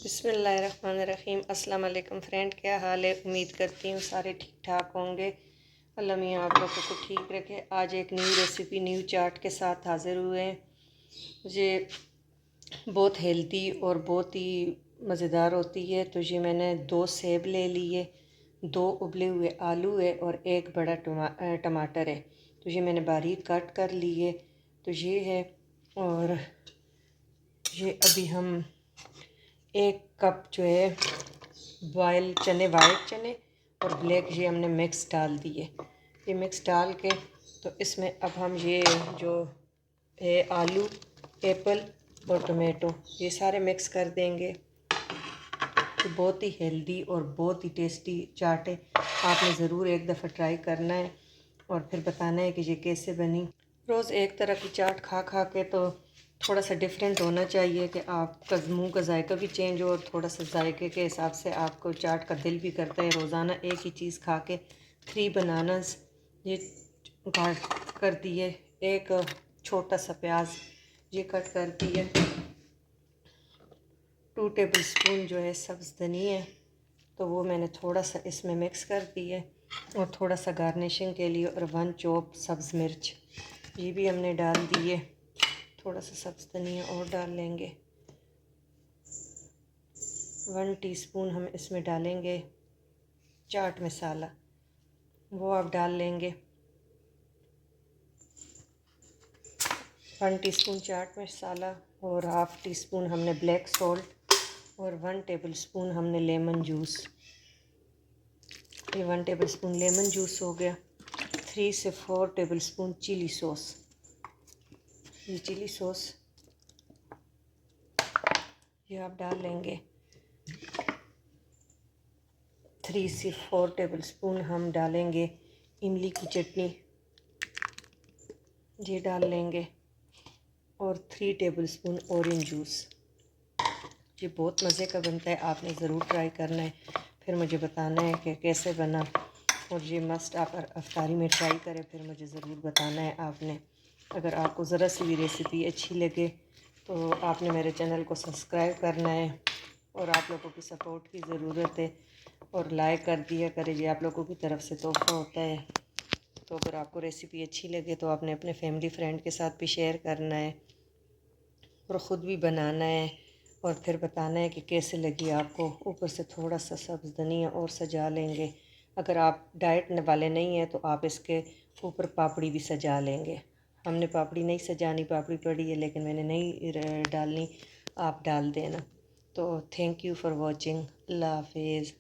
बिस्मिल्लाहिर्रहमानिर्रहीम। अस्सलाम वालेकुम फ्रेंड, क्या हाल है? उम्मीद करती हूँ सारे ठीक ठाक होंगे। अल्लाह मियाँ आप लोगों को ठीक रखे। आज एक न्यू रेसिपी, न्यू चाट के साथ हाज़िर हुए हैं। मुझे बहुत हेल्दी और बहुत ही मज़ेदार होती है। तो ये मैंने 2 सेब ले लिए, 2 उबले हुए आलू है और एक बड़ा टमाटर है। तो ये मैंने बारीक कट कर लिए। तो ये है, और ये अभी हम 1 कप जो है बॉयल चने, वाइट चने और ब्लैक, ये हमने मिक्स डाल दिए। ये मिक्स डाल के तो इसमें अब हम ये जो है आलू, एप्पल और टमाटो, ये सारे मिक्स कर देंगे। तो बहुत ही हेल्दी और बहुत ही टेस्टी चाट है। आपने ज़रूर एक दफ़ा ट्राई करना है और फिर बताना है कि ये कैसे बनी। रोज़ एक तरह की चाट खा खा के तो थोड़ा सा डिफरेंट होना चाहिए कि आपका मुंह का जायका भी चेंज हो, और थोड़ा सा जायके के हिसाब से आपको चाट का दिल भी करता है। रोज़ाना एक ही चीज़ खा के 3 बनानास ये काट कर दिए। एक छोटा सा प्याज ये कट कर दिए। 2 टेबल स्पून जो है सब्ज़ धनिया, तो वो मैंने थोड़ा सा इसमें मिक्स कर दिए, और थोड़ा सा गार्निशिंग के लिए, और 1 चॉप सब्ज़ मिर्च ये भी हमने डाल दिए। थोड़ा सा सब्ज़ धनिया और डाल लेंगे। 1 टीस्पून हम इसमें डालेंगे चाट मसाला, वो आप डाल लेंगे। 1 टीस्पून चाट मसाला, और 1/2 टीस्पून हमने ब्लैक सॉल्ट, और 1 टेबल स्पून हमने लेमन जूस। ये 1 टेबल स्पून लेमन जूस हो गया। 3 से 4 टेबल स्पून चिली सॉस। ये चिली सॉस ये आप डाल लेंगे। 3 से 4 टेबल स्पून हम डालेंगे इमली की चटनी, ये डाल लेंगे। और 3 टेबल स्पून ऑरेंज जूस। ये बहुत मज़े का बनता है, आपने ज़रूर ट्राई करना है, फिर मुझे बताना है कि कैसे बना। और ये मस्ट आप अफ्तारी में ट्राई करें, फिर मुझे ज़रूर बताना है आपने। अगर आपको ज़रा सी भी रेसिपी अच्छी लगे तो आपने मेरे चैनल को सब्सक्राइब करना है, और आप लोगों की सपोर्ट की ज़रूरत है। और लाइक कर दिया करें, ये आप लोगों की तरफ से तोहफ़ा होता है। तो अगर आपको रेसिपी अच्छी लगे तो आपने अपने फैमिली फ्रेंड के साथ भी शेयर करना है, और ख़ुद भी बनाना है, और फिर बताना है कि कैसे लगी आपको। ऊपर से थोड़ा सा सब्ज़ धनिया और सजा लेंगे। अगर आप डाइट वाले नहीं हैं तो आप इसके ऊपर पापड़ी भी सजा लेंगे। हमने पापड़ी नहीं सजानी, पापड़ी पड़ी है लेकिन मैंने नहीं डालनी, आप डाल देना। तो थैंक यू फॉर वॉचिंग। अल्लाह हाफिज़।